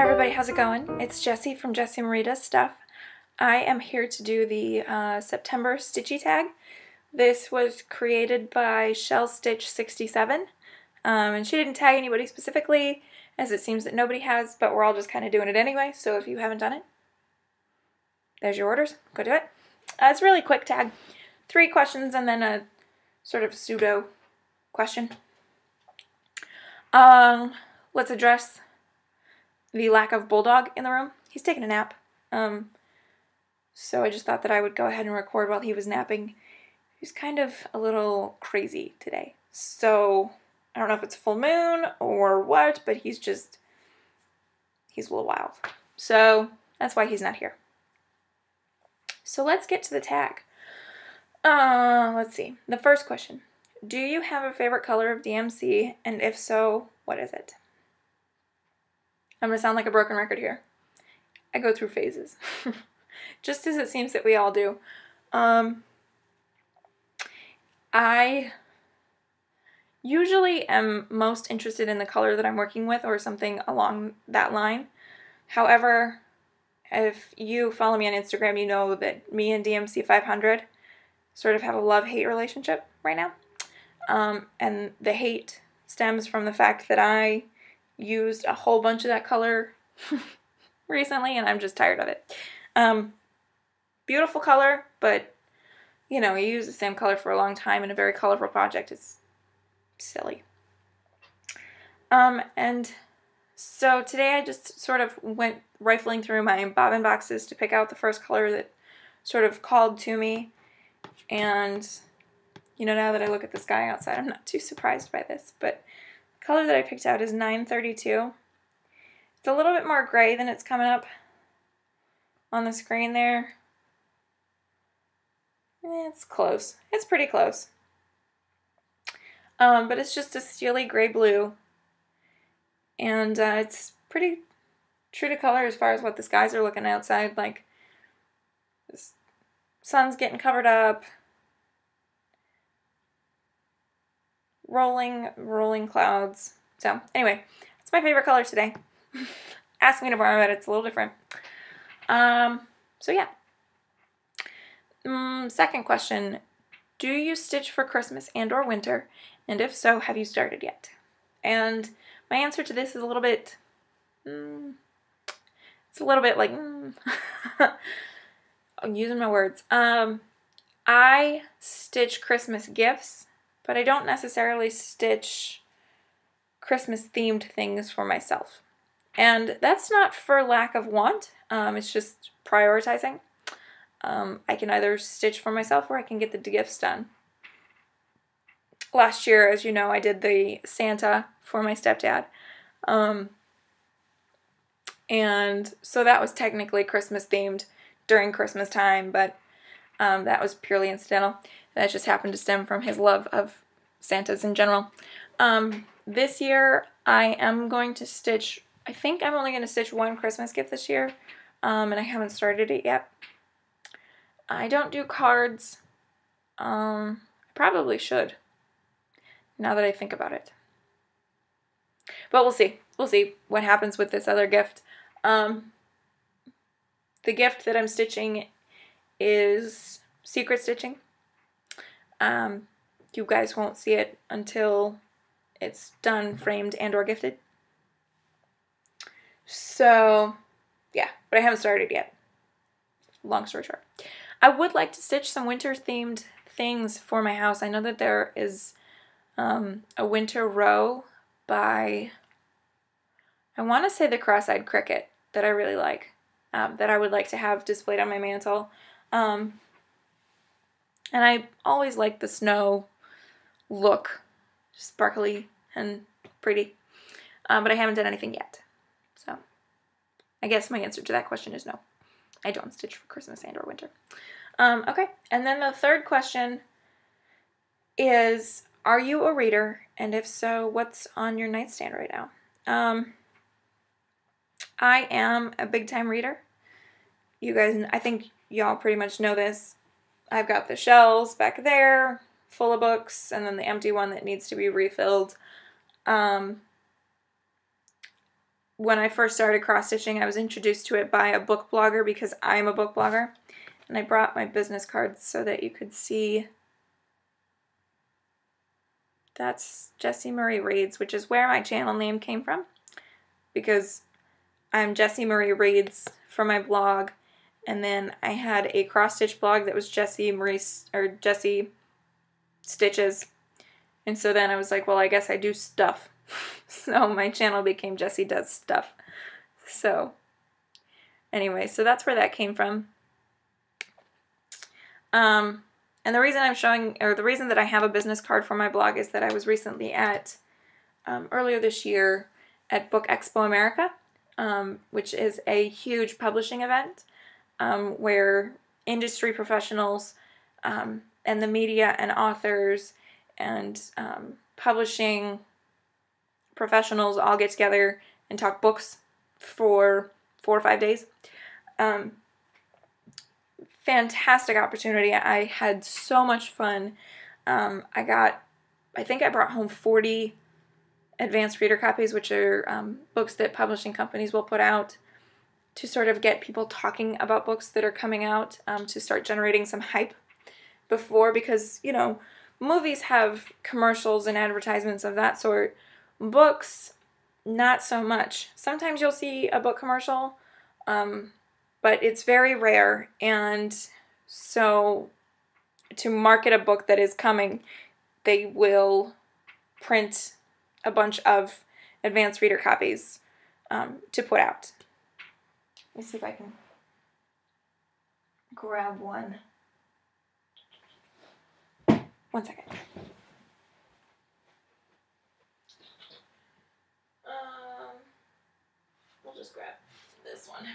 everybody, how's it going? It's Jessie from Jessie Marita's Stuff. I am here to do the September Stitchy tag. This was created by Shell Stitch 67, and she didn't tag anybody specifically, as it seems that nobody has, but we're all just kind of doing it anyway, so if you haven't done it, there's your orders. Go do it. It's a really quick tag. 3 questions and then a sort of pseudo question. Let's address the lack of Bulldog in the room. He's taking a nap. So I just thought that I would go ahead and record while he was napping. He's kind of a little crazy today. So I don't know if it's full moon or what, but he's a little wild. So that's why he's not here. So let's get to the tag. Let's see. The first question. Do you have a favorite color of DMC? And if so, what is it? I'm going to sound like a broken record here. I go through phases. Just as it seems that we all do. I usually am most interested in the color that I'm working with or something along that line. However, if you follow me on Instagram, you know that me and DMC 500 sort of have a love-hate relationship right now. And the hate stems from the fact that I used a whole bunch of that color recently, and I'm just tired of it. Beautiful color, but, you know, you use the same color for a long time in a very colorful project. It's silly. And so today I just sort of went rifling through my bobbin boxes to pick out the first color that sort of called to me. And, you know, now that I look at the sky outside, I'm not too surprised by this, but the color that I picked out is 932. It's a little bit more gray than it's coming up on the screen there. It's close. It's pretty close. But it's just a steely gray blue. And it's pretty true to color as far as what the skies are looking outside. Like, the sun's getting covered up. Rolling clouds. So, anyway, it's my favorite color today. Ask me tomorrow, but it's a little different. So yeah. Second question. Do you stitch for Christmas and or winter? And if so, have you started yet? And my answer to this is a little bit, it's a little bit like, I'm using my words. I stitch Christmas gifts, but I don't necessarily stitch Christmas-themed things for myself. And that's not for lack of want, it's just prioritizing. I can either stitch for myself or I can get the gifts done. Last year, as you know, I did the Santa for my stepdad. And so that was technically Christmas-themed during Christmas time, but that was purely incidental. That just happened to stem from his love of Santas in general. This year, I am going to stitch, I think I'm only going to stitch one Christmas gift this year, and I haven't started it yet. I don't do cards. I probably should, now that I think about it. But we'll see. We'll see what happens with this other gift. The gift that I'm stitching is secret stitching. You guys won't see it until it's done, framed, and or gifted. So, yeah, but I haven't started yet. Long story short. I would like to stitch some winter-themed things for my house. I know that there is a winter row by, I want to say the Cross-Eyed Cricket, that I really like, that I would like to have displayed on my mantle. And I always like the snow look, sparkly and pretty, but I haven't done anything yet. So I guess my answer to that question is no. I don't stitch for Christmas and or winter. Okay, and then the third question is, are you a reader? And if so, what's on your nightstand right now? I am a big-time reader. You guys, I think y'all pretty much know this. I've got the shelves back there full of books, and then the empty one that needs to be refilled. when I first started cross-stitching, I was introduced to it by a book blogger because I'm a book blogger. And I brought my business cards so that you could see. That's Jessie Marie Reads, which is where my channel name came from. Because I'm Jessie Marie Reads for my blog. And then I had a cross-stitch blog that was Jessie Stitches. And so then I was like, well, I guess I do stuff. So my channel became Jessie Does Stuff. So anyway, so that's where that came from. And the reason I'm showing, or the reason that I have a business card for my blog is that I was recently at, earlier this year, at Book Expo America, which is a huge publishing event where industry professionals and the media and authors and publishing professionals all get together and talk books for 4 or 5 days. Fantastic opportunity. I had so much fun. I think I brought home 40 advanced reader copies, which are books that publishing companies will put out to sort of get people talking about books that are coming out, to start generating some hype before, because, you know, movies have commercials and advertisements of that sort. Books, not so much. Sometimes you'll see a book commercial, but it's very rare, and so to market a book that is coming, they will print a bunch of advanced reader copies to put out. Let me see if I can grab one. 1 second. We'll just grab this one.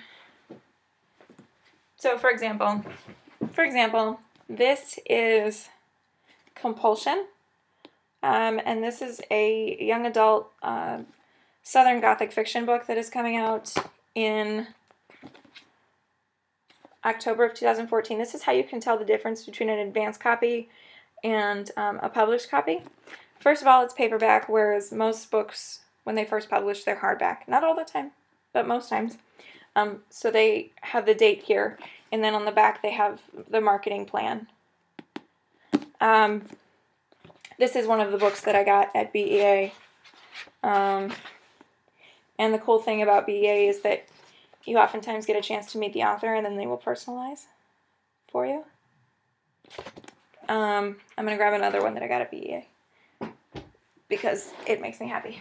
So for example, this is Compulsion, and this is a young adult Southern Gothic fiction book that is coming out in October of 2014. This is how you can tell the difference between an advanced copy and a published copy. First of all, it's paperback, whereas most books, when they first publish, they're hardback. Not all the time, but most times. So they have the date here, and then on the back they have the marketing plan. This is one of the books that I got at BEA. And the cool thing about BEA is that you oftentimes get a chance to meet the author, and then they will personalize for you. I'm going to grab another one that I got at BEA because it makes me happy.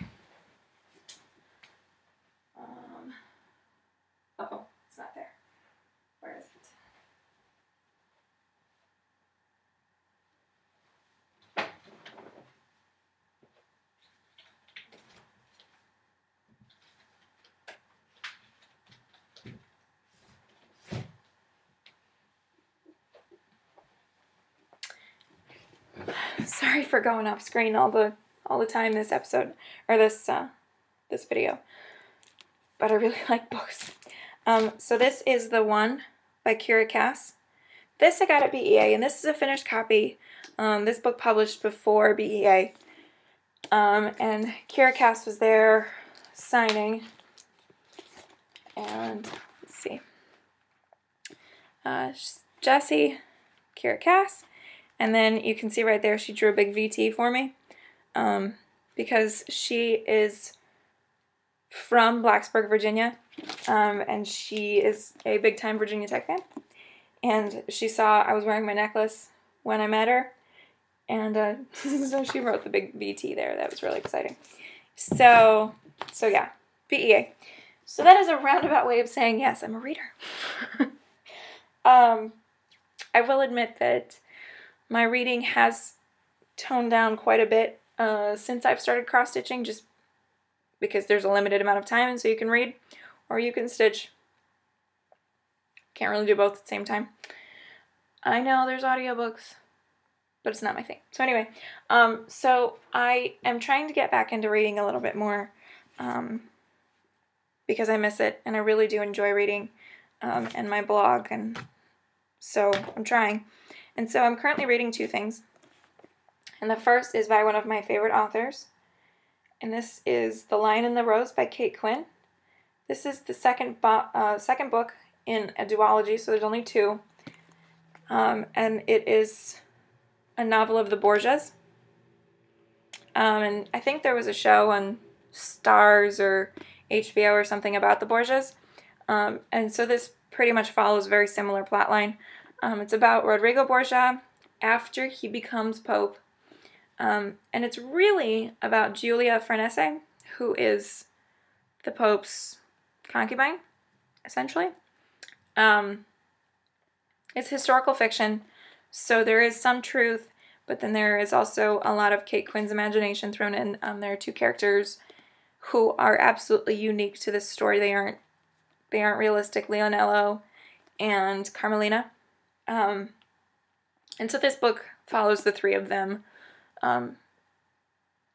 Uh-oh, it's not there. Where is it? Sorry for going off screen all the time this episode, or this video, but I really like books. So this is The One by Kira Cass. This I got at BEA, and this is a finished copy. This book published before BEA. And Kira Cass was there signing. And let's see. Jessie, Kira Cass. And then you can see right there she drew a big VT for me. Because she is from Blacksburg, Virginia. And she is a big-time Virginia Tech fan. And she saw I was wearing my necklace when I met her. And so she wrote the big VT there. That was really exciting. So yeah, BEA. So that is a roundabout way of saying, yes, I'm a reader. I will admit that my reading has toned down quite a bit since I've started cross-stitching, just because there's a limited amount of time, and so you can read or you can stitch. Can't really do both at the same time. I know there's audiobooks, but it's not my thing. So anyway, so I am trying to get back into reading a little bit more because I miss it, and I really do enjoy reading and my blog, and so I'm trying. And so I'm currently reading 2 things. And the first is by one of my favorite authors, and this is The Lion and the Rose by Kate Quinn. This is the second book in a duology, so there's only two. And it is a novel of the Borgias. And I think there was a show on Stars or HBO or something about the Borgias. And so this pretty much follows a very similar plotline. It's about Rodrigo Borgia after he becomes Pope. And it's really about Giulia Farnese, who is the Pope's concubine, essentially. It's historical fiction, so there is some truth, but then there is also a lot of Kate Quinn's imagination thrown in. There are two characters who are absolutely unique to this story. They aren't realistic, Leonello and Carmelina. And so this book follows the three of them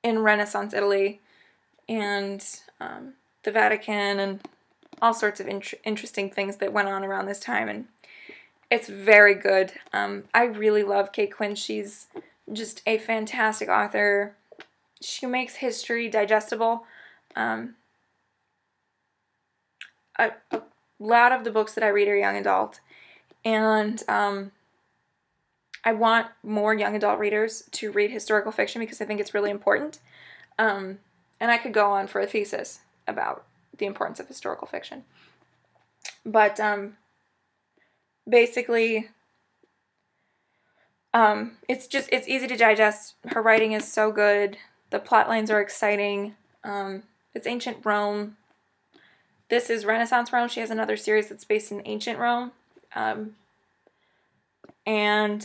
in Renaissance Italy and the Vatican and all sorts of interesting things that went on around this time, and it's very good. I really love Kate Quinn. She's just a fantastic author. She makes history digestible. A lot of the books that I read are young adult, and I want more young adult readers to read historical fiction because I think it's really important. And I could go on for a thesis about the importance of historical fiction. But basically, it's easy to digest. Her writing is so good. The plot lines are exciting. It's ancient Rome. This is Renaissance Rome. She has another series that's based in ancient Rome. It's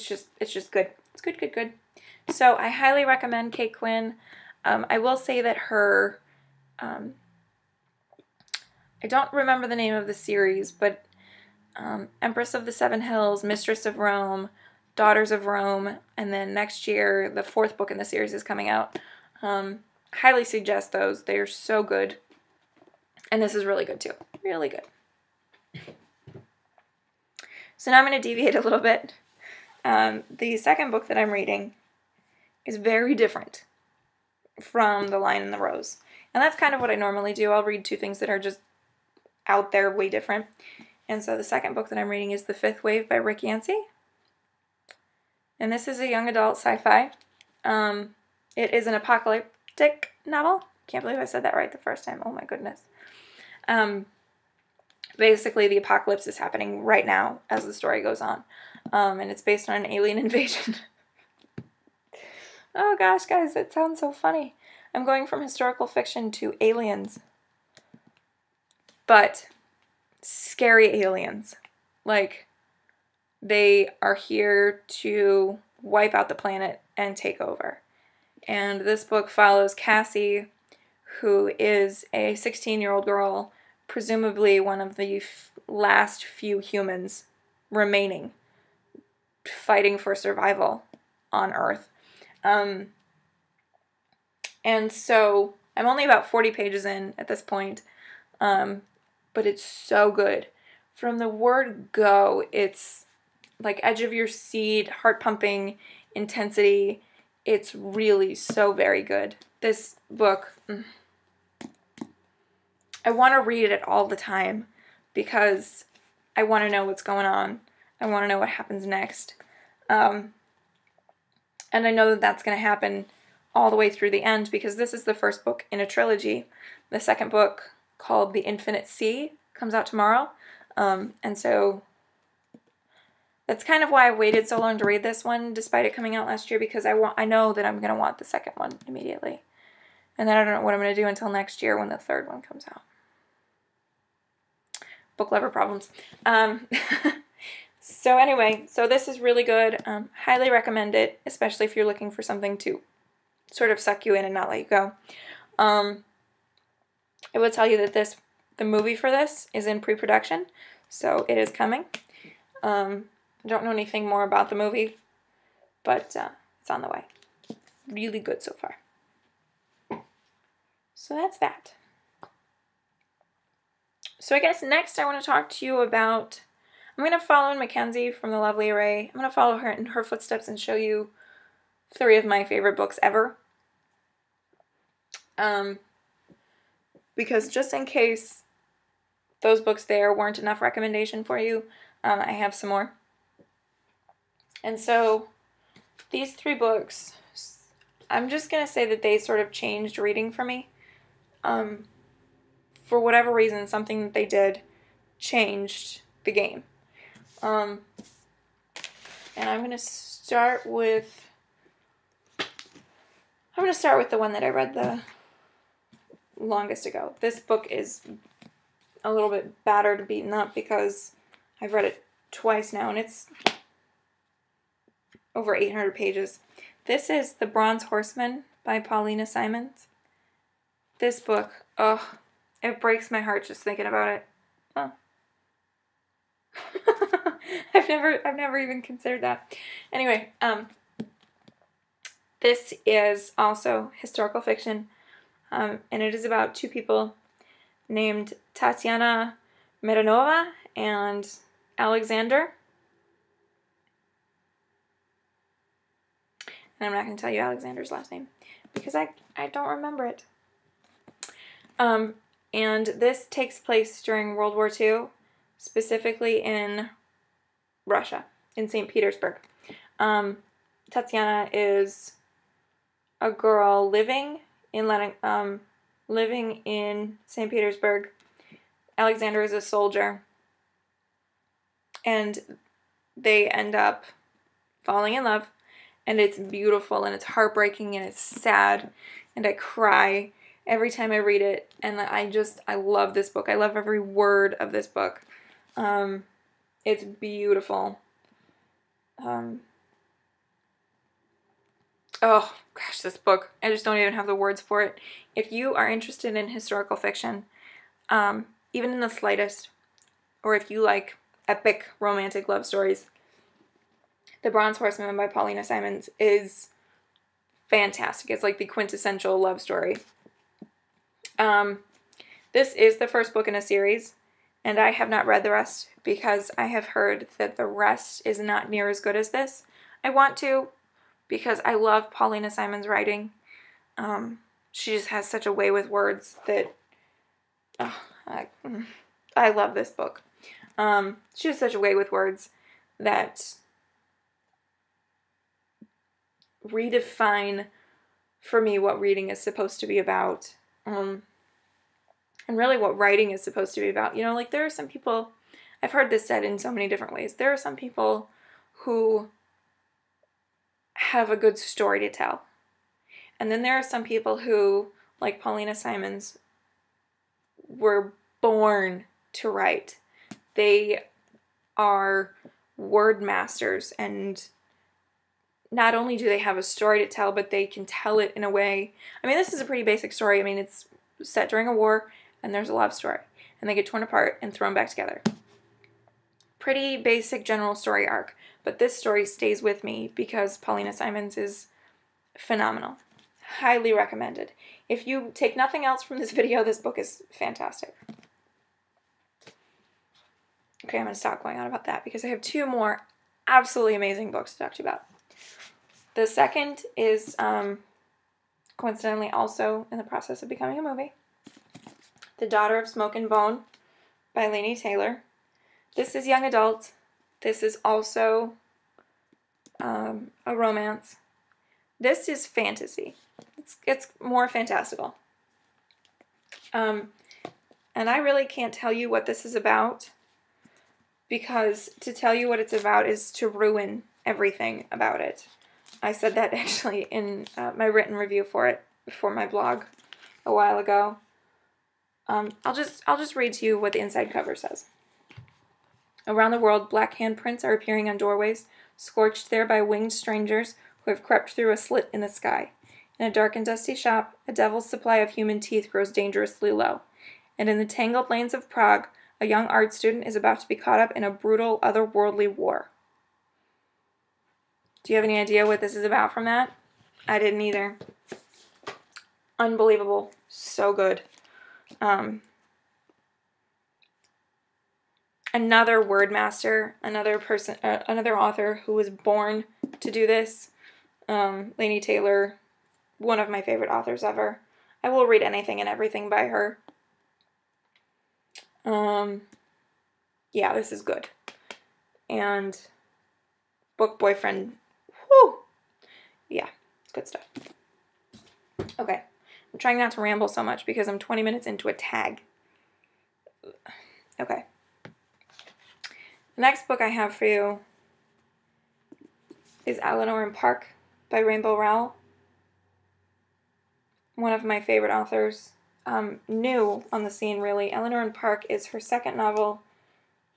just good. It's good. So I highly recommend Kate Quinn. I will say that her, I don't remember the name of the series, but Empress of the Seven Hills, Mistress of Rome, Daughters of Rome, and then next year the fourth book in the series is coming out. Highly suggest those. They are so good. And this is really good too. Really good. So now I'm going to deviate a little bit. The second book that I'm reading is very different from The Lion and the Rose. And that's kind of what I normally do. I'll read two things that are just out there way different. And so the second book that I'm reading is The Fifth Wave by Rick Yancey. And this is a young adult sci-fi. It is an apocalyptic novel. Can't believe I said that right the first time. Oh my goodness. Basically, the apocalypse is happening right now as the story goes on. And it's based on an alien invasion. Oh gosh, guys, it sounds so funny. I'm going from historical fiction to aliens. But scary aliens. Like, they are here to wipe out the planet and take over. And this book follows Cassie, who is a 16-year-old girl, presumably one of the last few humans remaining, fighting for survival on Earth. And so I'm only about 40 pages in at this point, but it's so good. From the word go, it's like edge of your seat, heart pumping, intensity. It's really so very good. This book, I want to read it all the time because I want to know what's going on. I want to know what happens next. And I know that that's going to happen all the way through the end because this is the first book in a trilogy. The second book, called The Infinite Sea, comes out tomorrow. And so that's kind of why I waited so long to read this one, despite it coming out last year, because I know that I'm going to want the second one immediately. And then I don't know what I'm going to do until next year when the third one comes out. Book lover problems. So anyway, so this is really good. Highly recommend it, especially if you're looking for something to sort of suck you in and not let you go. I will tell you that the movie for this is in pre-production, so it is coming. I don't know anything more about the movie, but it's on the way. Really good so far. So that's that. So I guess next I want to talk to you about, I'm going to follow in Mackenzie from The Lovely Array. I'm going to follow her in her footsteps and show you 3 of my favorite books ever. because just in case those books there weren't enough recommendation for you, I have some more. And so these 3 books, I'm just going to say that they sort of changed reading for me. For whatever reason, something that they did changed the game. And I'm going to start with the one that I read the longest ago. This book is a little bit battered, beaten up, because I've read it twice now, and it's over 800 pages. This is The Bronze Horseman by Paulina Simons. This book, oh, it breaks my heart just thinking about it. Oh. I've never even considered that. Anyway, this is also historical fiction, and it is about 2 people named Tatiana Mironova and Alexander. And I'm not going to tell you Alexander's last name because I don't remember it. And this takes place during World War II, specifically in Russia, in St. Petersburg. Tatiana is a girl living in St. Petersburg. Alexander is a soldier. And they end up falling in love. And it's beautiful, and it's heartbreaking, and it's sad, and I cry every time I read it, and I love this book. I love every word of this book. It's beautiful. Oh, gosh, this book. I just don't even have the words for it. If you are interested in historical fiction, even in the slightest, or if you like epic romantic love stories, The Bronze Horseman by Paulina Simons is fantastic. It's like the quintessential love story. This is the first book in a series, and I have not read the rest because I have heard that the rest is not near as good as this. I want to because I love Paulina Simons' writing. She just has such a way with words that I love this book. She has such a way with words that redefine for me what reading is supposed to be about, and really what writing is supposed to be about. You know, like there are some people, I've heard this said in so many different ways, there are some people who have a good story to tell, and then there are some people who, like Paulina Simons, were born to write. They are word masters, and not only do they have a story to tell, but they can tell it in a way. I mean, this is a pretty basic story. I mean, it's set during a war, and there's a love story, and they get torn apart and thrown back together. Pretty basic general story arc, but this story stays with me because Paulina Simons is phenomenal. Highly recommended. If you take nothing else from this video, this book is fantastic. Okay, I'm going to stop going on about that because I have 2 more absolutely amazing books to talk to you about. The second is, coincidentally, also in the process of becoming a movie. The Daughter of Smoke and Bone by Laini Taylor. This is young adult. This is also a romance. This is fantasy. It's more fantastical. And I really can't tell you what this is about, because to tell you what it's about is to ruin everything about it. I said that actually in my written review for it for my blog a while ago. I'll just read to you what the inside cover says. Around the world, black handprints are appearing on doorways, scorched there by winged strangers who have crept through a slit in the sky. In a dark and dusty shop, a devil's supply of human teeth grows dangerously low. And in the tangled lanes of Prague, a young art student is about to be caught up in a brutal, otherworldly war. Do you have any idea what this is about from that? I didn't either. Unbelievable. So good. Another word master, another author who was born to do this. Laini Taylor, one of my favorite authors ever. I will read anything and everything by her. Yeah, this is good. And Book Boyfriend, whoo! Yeah, good stuff. Okay, I'm trying not to ramble so much because I'm 20 minutes into a tag. Okay. The next book I have for you is Eleanor Park by Rainbow Rowell. One of my favorite authors. New on the scene, really. Eleanor Park is her second novel,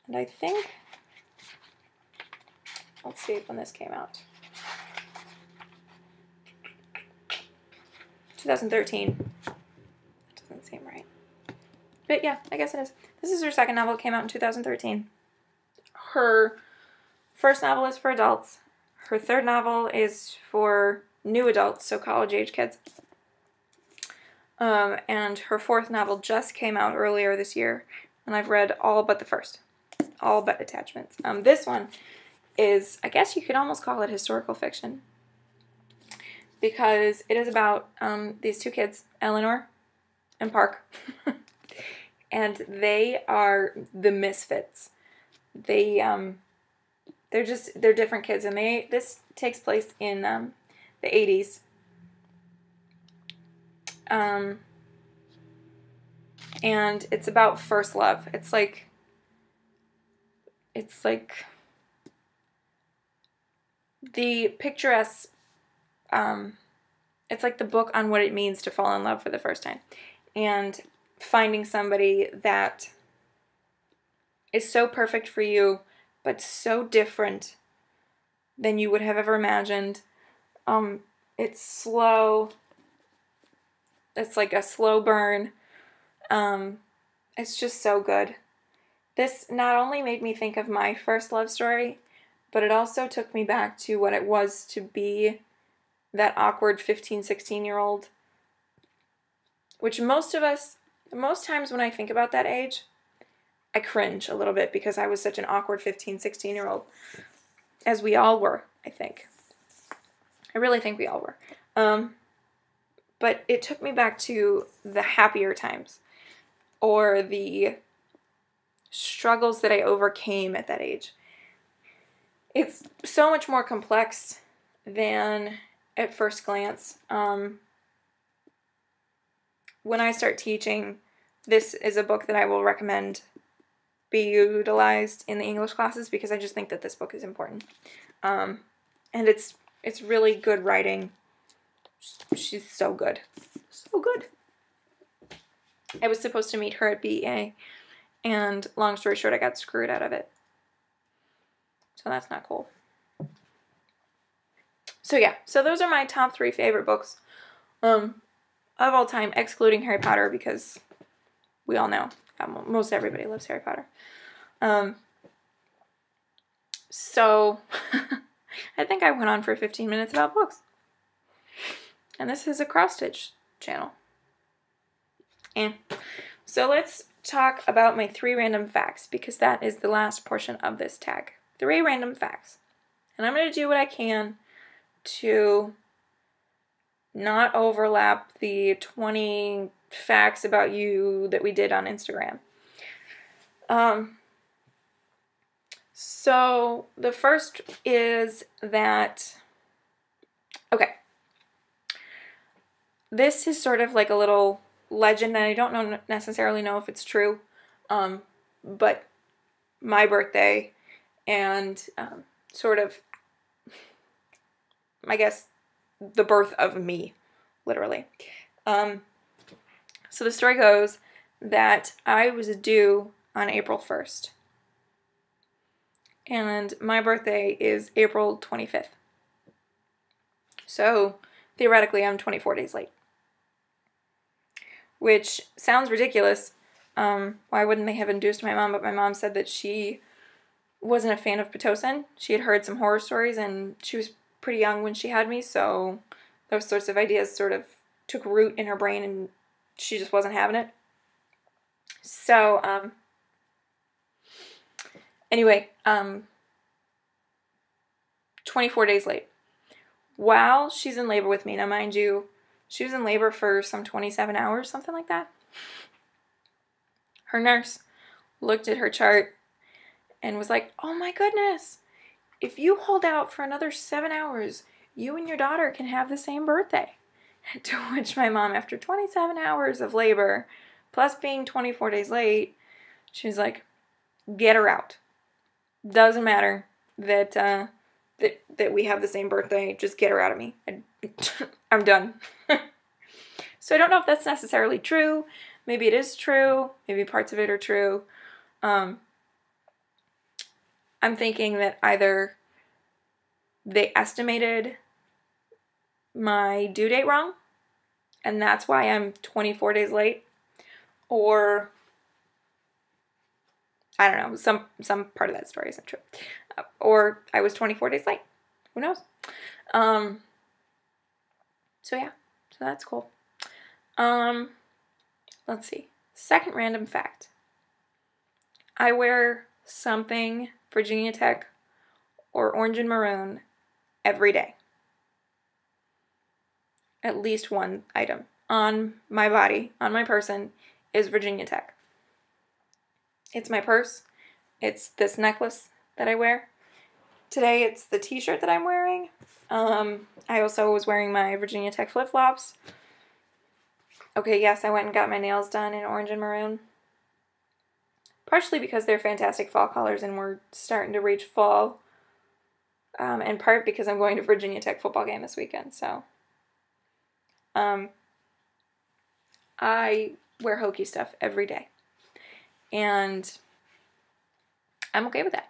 and I think, let's see when this came out. 2013. That doesn't seem right. But yeah, I guess it is. This is her second novel. It came out in 2013. Her first novel is for adults. Her third novel is for new adults, so college-age kids. And her fourth novel just came out earlier this year, and I've read all but the first. All but Attachments. This one is, I guess you could almost call it historical fiction, because it is about these two kids, Eleanor and Park, and they are the misfits. They're different kids, and this takes place in the 80s. And it's about first love. It's like the picturesque, it's like the book on what it means to fall in love for the first time. And finding somebody that is so perfect for you, but so different than you would have ever imagined. It's slow. It's like a slow burn. It's just so good. This not only made me think of my first love story, but it also took me back to what it was to be that awkward 15, 16-year-old. Which most times when I think about that age, I cringe a little bit because I was such an awkward 15, 16-year-old. As we all were, I think. I really think we all were. But it took me back to the happier times, or the struggles that I overcame at that age. It's so much more complex than at first glance. When I start teaching, this is a book that I will recommend be utilized in the English classes, because I just think that this book is important. And it's really good writing. She's so good. So good. I was supposed to meet her at BEA, and long story short, I got screwed out of it. So that's not cool. So yeah, so those are my top 3 favorite books of all time, excluding Harry Potter, because we all know most everybody loves Harry Potter. So I think I went on for 15 minutes about books. And this is a cross-stitch channel. And so let's talk about my 3 random facts, because that is the last portion of this tag. 3 random facts. And I'm going to do what I can to not overlap the 20 facts about you that we did on Instagram. So the first is that, okay, this is sort of like a little legend, and I don't necessarily know if it's true, but my birthday and sort of, I guess, the birth of me, literally. So the story goes that I was due on April 1st. And my birthday is April 25th. So theoretically, I'm 24 days late. Which sounds ridiculous. Why wouldn't they have induced my mom? But my mom said that she wasn't a fan of Pitocin. She had heard some horror stories, and she was pretty young when she had me, so those sorts of ideas sort of took root in her brain, and she just wasn't having it. So, anyway, 24 days late. While she's in labor with me, now mind you, she was in labor for some 27 hours, something like that. Her nurse looked at her chart and was like, oh my goodness, if you hold out for another 7 hours, you and your daughter can have the same birthday. To which my mom, after 27 hours of labor, plus being 24 days late, she was like, get her out. Doesn't matter that that we have the same birthday. Just get her out of me. I'm done. So I don't know if that's necessarily true. Maybe it is true. Maybe parts of it are true. I'm thinking that either they estimated my due date wrong, and that's why I'm 24 days late, or I don't know, some part of that story isn't true, or I was 24 days late. Who knows? So yeah, so that's cool. Let's see. Second random fact. I wear something Virginia Tech or orange and maroon every day. At least one item on my body, on my person, is Virginia Tech. It's my purse. It's this necklace that I wear. Today it's the t-shirt that I'm wearing. I also was wearing my Virginia Tech flip-flops. Okay, yes, I went and got my nails done in orange and maroon. Partially because they're fantastic fall colors and we're starting to reach fall. And part because I'm going to Virginia Tech football game this weekend, so. I wear Hokie stuff every day. And I'm okay with that.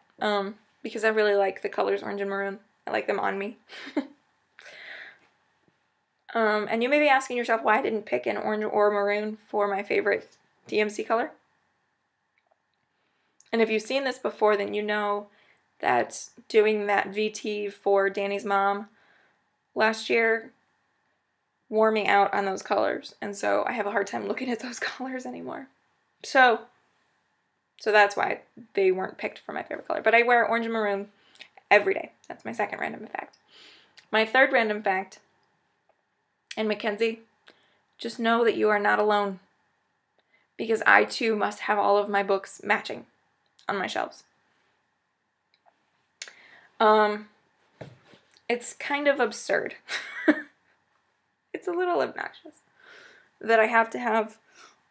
Because I really like the colors orange and maroon. I like them on me. And you may be asking yourself why I didn't pick an orange or maroon for my favorite DMC color. And if you've seen this before, then you know that doing that VT for Danny's mom last year wore me out on those colors. And so I have a hard time looking at those colors anymore. So that's why they weren't picked for my favorite color. But I wear orange and maroon every day. That's my second random fact. My third random fact, and Mackenzie, just know that you are not alone. Because I too must have all of my books matching on my shelves. It's kind of absurd. It's a little obnoxious that I have to have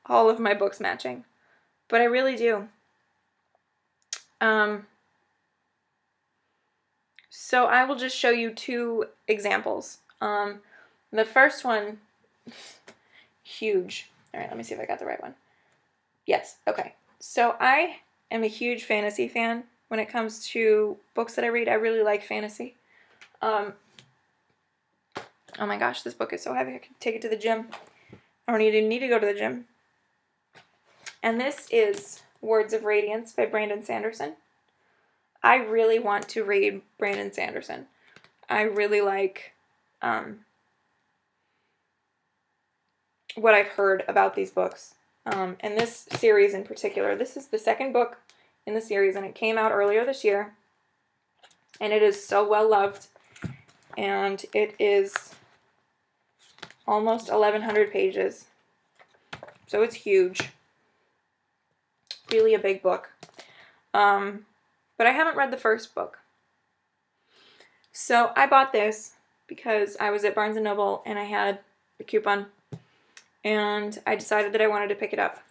all of my books matching. But I really do. So I will just show you two examples. The first one, huge. All right, let me see if I got the right one. Yes, okay. So I am a huge fantasy fan. When it comes to books that I read, I really like fantasy. Oh my gosh, this book is so heavy I can take it to the gym. I don't even need to go to the gym. And this is Words of Radiance by Brandon Sanderson. I really want to read Brandon Sanderson. I really like what I've heard about these books. And this series in particular. This is the second book in the series, and it came out earlier this year. And it is so well loved. And it is almost 1,100 pages. So it's huge. Really a big book. But I haven't read the first book. So I bought this because I was at Barnes & Noble and I had a coupon. And I decided that I wanted to pick it up.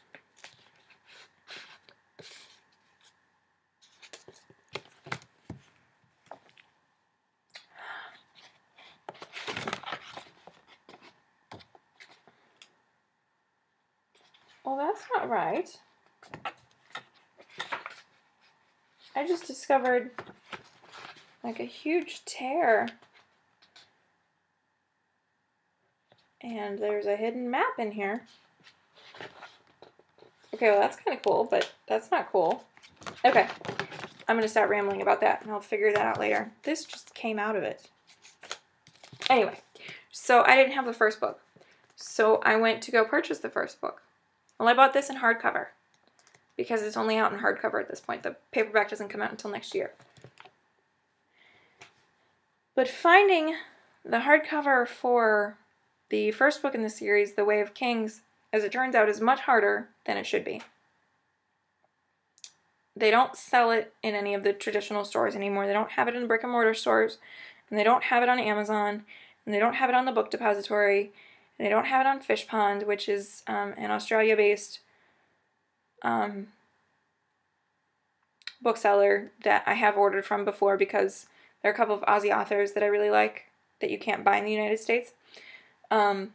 Well, that's not right. I just discovered like a huge tear. And there's a hidden map in here. Okay, well that's kind of cool, but that's not cool. Okay, I'm going to stop rambling about that and I'll figure that out later. This just came out of it. Anyway, so I didn't have the first book. So I went to go purchase the first book. Well, I bought this in hardcover because it's only out in hardcover at this point. The paperback doesn't come out until next year. But finding the hardcover for the first book in the series, The Way of Kings, as it turns out, is much harder than it should be. they don't sell it in any of the traditional stores anymore. They don't have it in brick and mortar stores, and they don't have it on Amazon, and they don't have it on the Book Depository, and they don't have it on Fish Pond, which is an Australia-based bookseller that I have ordered from before because there are a couple of Aussie authors that I really like that you can't buy in the United States. I'm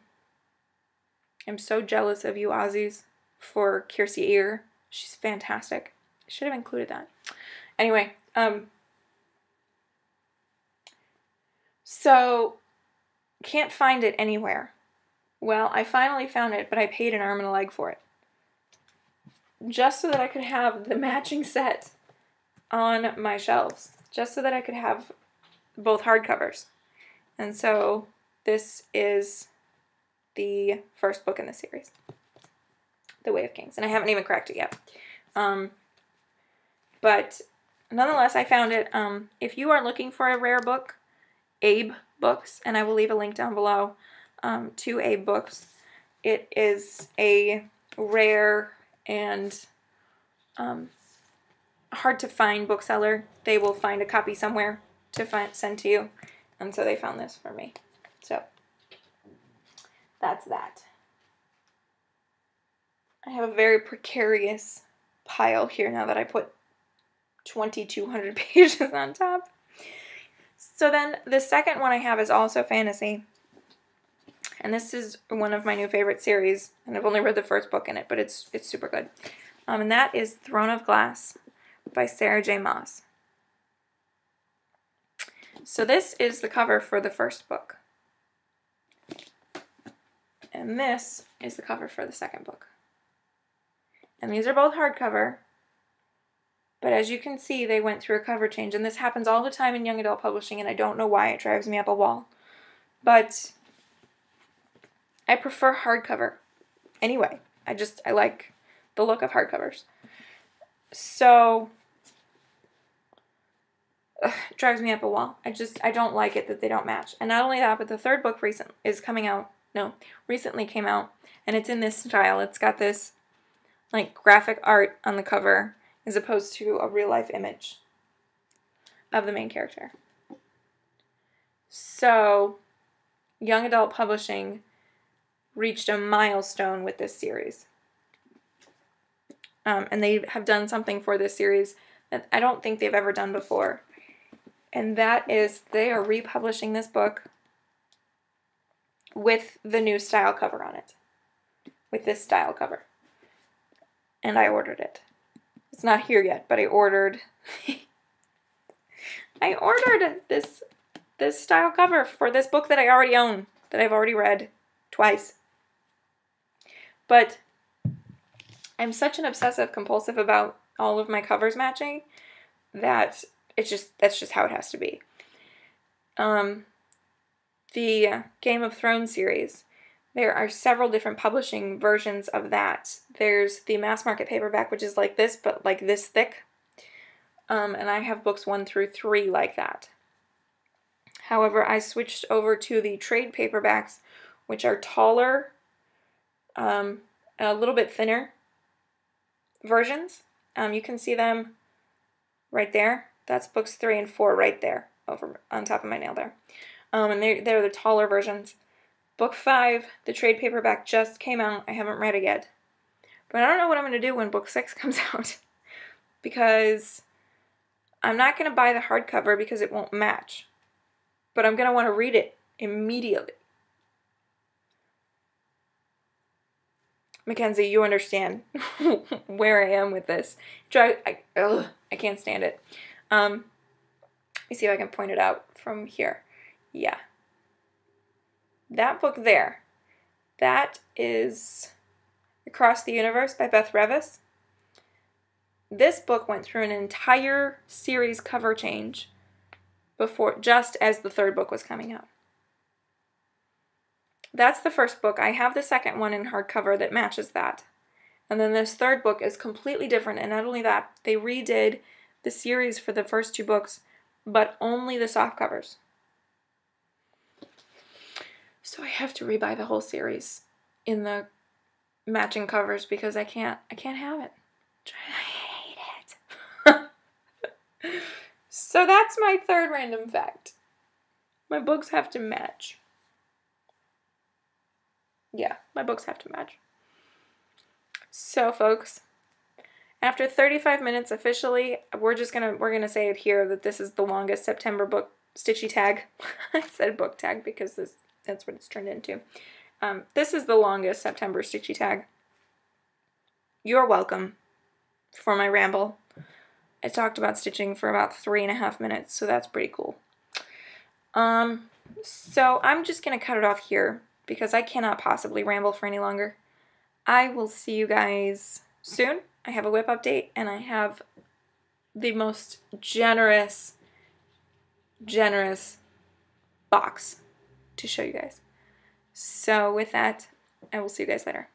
so jealous of you Aussies for Kiersey Ear. She's fantastic. I should have included that. Anyway, so can't find it anywhere. Well, I finally found it, but I paid an arm and a leg for it. Just so that I could have the matching set on my shelves. Just so that I could have both hardcovers. And so this is the first book in the series, The Way of Kings. And I haven't even cracked it yet. But nonetheless, I found it. If you are looking for a rare book, Abe Books, and I will leave a link down below to Abe Books. It is a rare and hard to find bookseller. They will find a copy somewhere to send to you. And so they found this for me. So that's that. I have a very precarious pile here now that I put 2,200 pages on top. So then the second one I have is also fantasy. And this is one of my new favorite series. And I've only read the first book in it, but it's super good. And that is Throne of Glass by Sarah J. Maas. So this is the cover for the first book. And this is the cover for the second book. And these are both hardcover. But as you can see, they went through a cover change. And this happens all the time in young adult publishing, and I don't know why. It drives me up a wall. But I prefer hardcover. Anyway, I like the look of hardcovers. So it drives me up a wall. I don't like it that they don't match. And not only that, but the third book recently came out, and it's in this style. It's got this like graphic art on the cover as opposed to a real life image of the main character. So young adult publishing reached a milestone with this series. And they have done something for this series that I don't think they've ever done before. And that is they are republishing this book with the new style cover on it. With this style cover. And I ordered it. It's not here yet, but I ordered this style cover for this book that I already own, that I've already read twice. But I'm such an obsessive compulsive about all of my covers matching that that's just how it has to be. The Game of Thrones series, there are several different publishing versions of that. There's the mass market paperback, which is like this, but like this thick. And I have books 1 through 3 like that. However, I switched over to the trade paperbacks, which are taller, and a little bit thinner versions. You can see them right there. That's books 3 and 4 right there, over on top of my nail there. And they're the taller versions. Book 5, the trade paperback, just came out. I haven't read it yet. But I don't know what I'm going to do when book 6 comes out. Because I'm not going to buy the hardcover because it won't match. But I'm going to want to read it immediately. Mackenzie, you understand where I am with this. I can't stand it. Let me see if I can point it out from here. Yeah. That book there, that is Across the Universe by Beth Revis. This book went through an entire series cover change just as the third book was coming out. That's the first book. I have the second one in hardcover that matches that. And then this third book is completely different. And not only that, they redid the series for the first 2 books, but only the soft covers. So I have to rebuy the whole series in the matching covers because I can't have it. I hate So that's my third random fact. My books have to match. Yeah, my books have to match. So, folks, after 35 minutes officially, we're gonna say it here that this is the longest September book Stitchy tag. I said book tag because that's what it's turned into. This is the longest September Stitchy tag. You're welcome for my ramble. I talked about stitching for about 3.5 minutes, so that's pretty cool. So I'm just gonna cut it off here because I cannot possibly ramble for any longer. I will see you guys soon. I have a whip update and I have the most generous box to show you guys. So with that, I will see you guys later.